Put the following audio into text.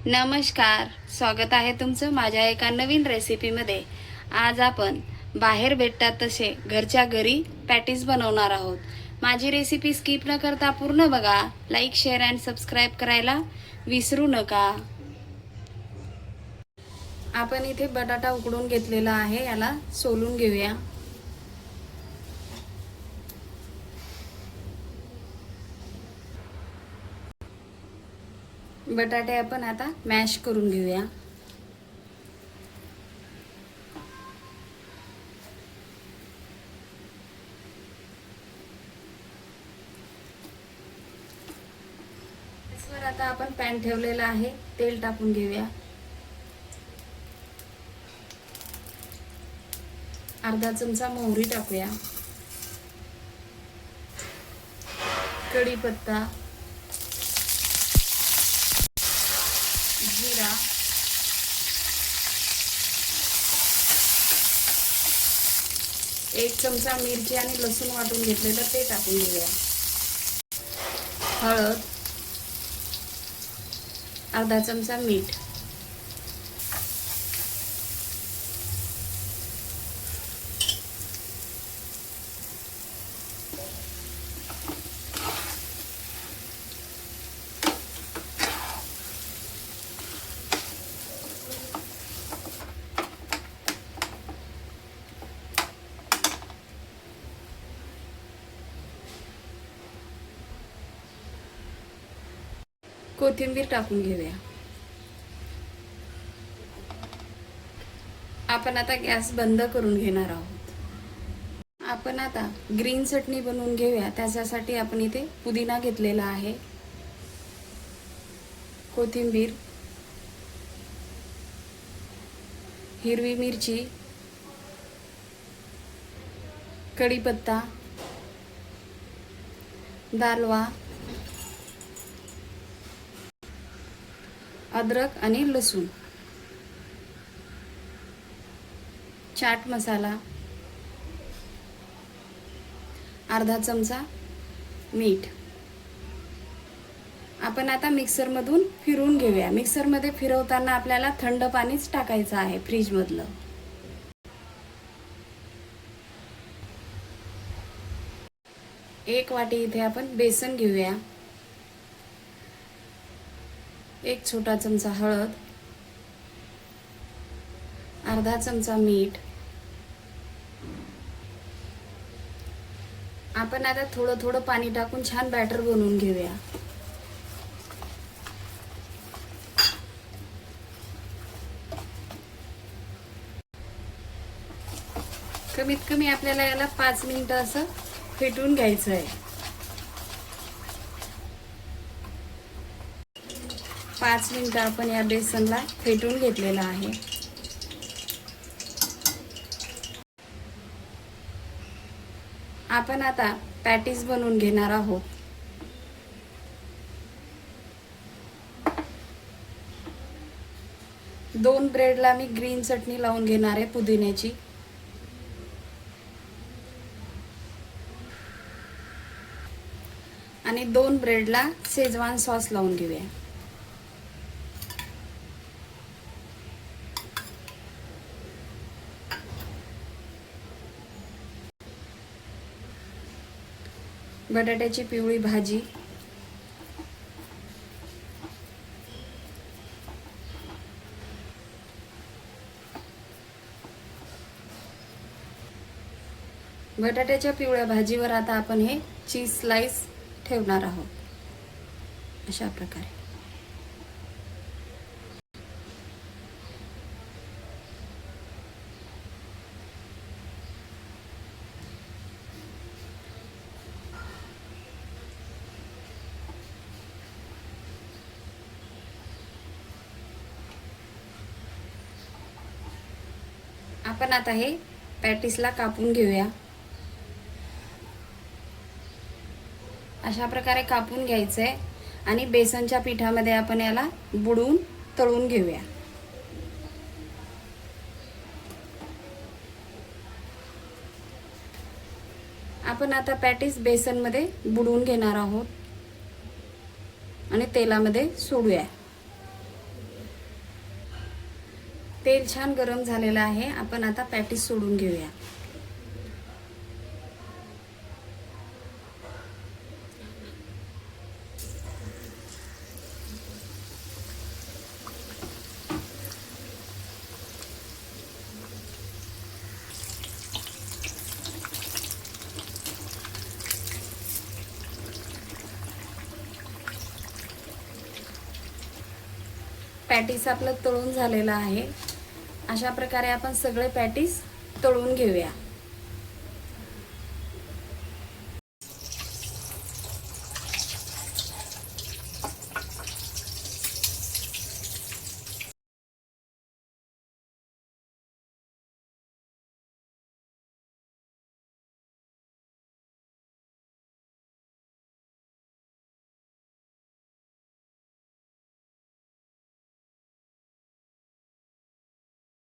नमस्कार, स्वागत आहे तुमचं माझ्या एका नवीन रेसिपीमध्ये। आज आपण बाहेर भेटतात तसे घरच्या घरी पॅटीस बनवणार आहोत। माझी रेसिपी स्किप न करता पूर्ण बघा, लाईक शेअर अँड सबस्क्राईब करायला विसरू नका। आपण इथे बटाटा उकडून घेतलेला आहे, याला सोलून घेऊया। बटाटे आपण आता मॅश करून घेऊया। गॅसवर आता आपण पॅन ठेवलेला आहे, तेल टाकून घेऊया। अर्धा चमचा मोहरी टाकूया, कढीपत्ता, जीरा, एक चमचा मिरची आणि लसूण वाटून घेतलेलं ते टाकून घेऊया। हळद, अर्धा चमचा मीठ, कोथिंबीर टाकून घेऊया। आपण आता गॅस बंद करून घेणार आहोत। आपण आता ग्रीन चटणी बनवून घेऊया। त्याच्यासाठी आपण इथे पुदिना घेतलेला आहे, कोथिंबीर, हिरवी मिरची, कढीपत्ता, दालवा, अद्रक आणि लसूण, चाट मसाला, अर्धा चमचा मीठ। आपण आता मिक्सरमधून फिरवून घेऊया। मिक्सरमध्ये फिरवताना आपल्याला थंड पाणीच टाकायचं आहे, फ्रीजमधलं। एक वाटी इथे आपण बेसन घेऊया, एक छोटा चमचा हळद, अर्धा चमचा मीठ। आपण आता थोडं थोडं पाणी टाकून छान बॅटर बनवून घेऊया। कमीत कमी आपल्याला याला 5 मिनिटं असं फेटून घ्यायचं आहे। 5 मिनिटं आपण या बेसनला फेटून घेतलेलं आहे। आपण आता पॅटीस बनवून घेणार आहोत। दोन ब्रेडला मी ग्रीन चटणी लावून घेणार आहे, पुदिन्याची। आणि 2 ब्रेडला शेजवान सॉस लावून घेऊया। बटाट्याची पिवळी भाजी, बटाट्याच्या पिवळ्या भाजीवर आता आपण हे चीज स्लाइस ठेवणार आहोत, अशा प्रकारे। आपण आता हे पॅटीसला कापून घेऊया। अशा प्रकारे कापून घ्यायचंय आणि बेसनच्या पिठामध्ये आपण याला बुडवून तळून घेऊया। आपण आता पॅटीस बेसनमध्ये बुडवून घेणार आहोत आणि तेलामध्ये सोडूया। तेल छान गरम झालेलं आहे. आपण आता पॅटीस सोडून घेऊया. पॅटीस आपलं तळून झालेलं आहे. अशा प्रकारे आपण सगळे पॅटीस तळून घेऊया.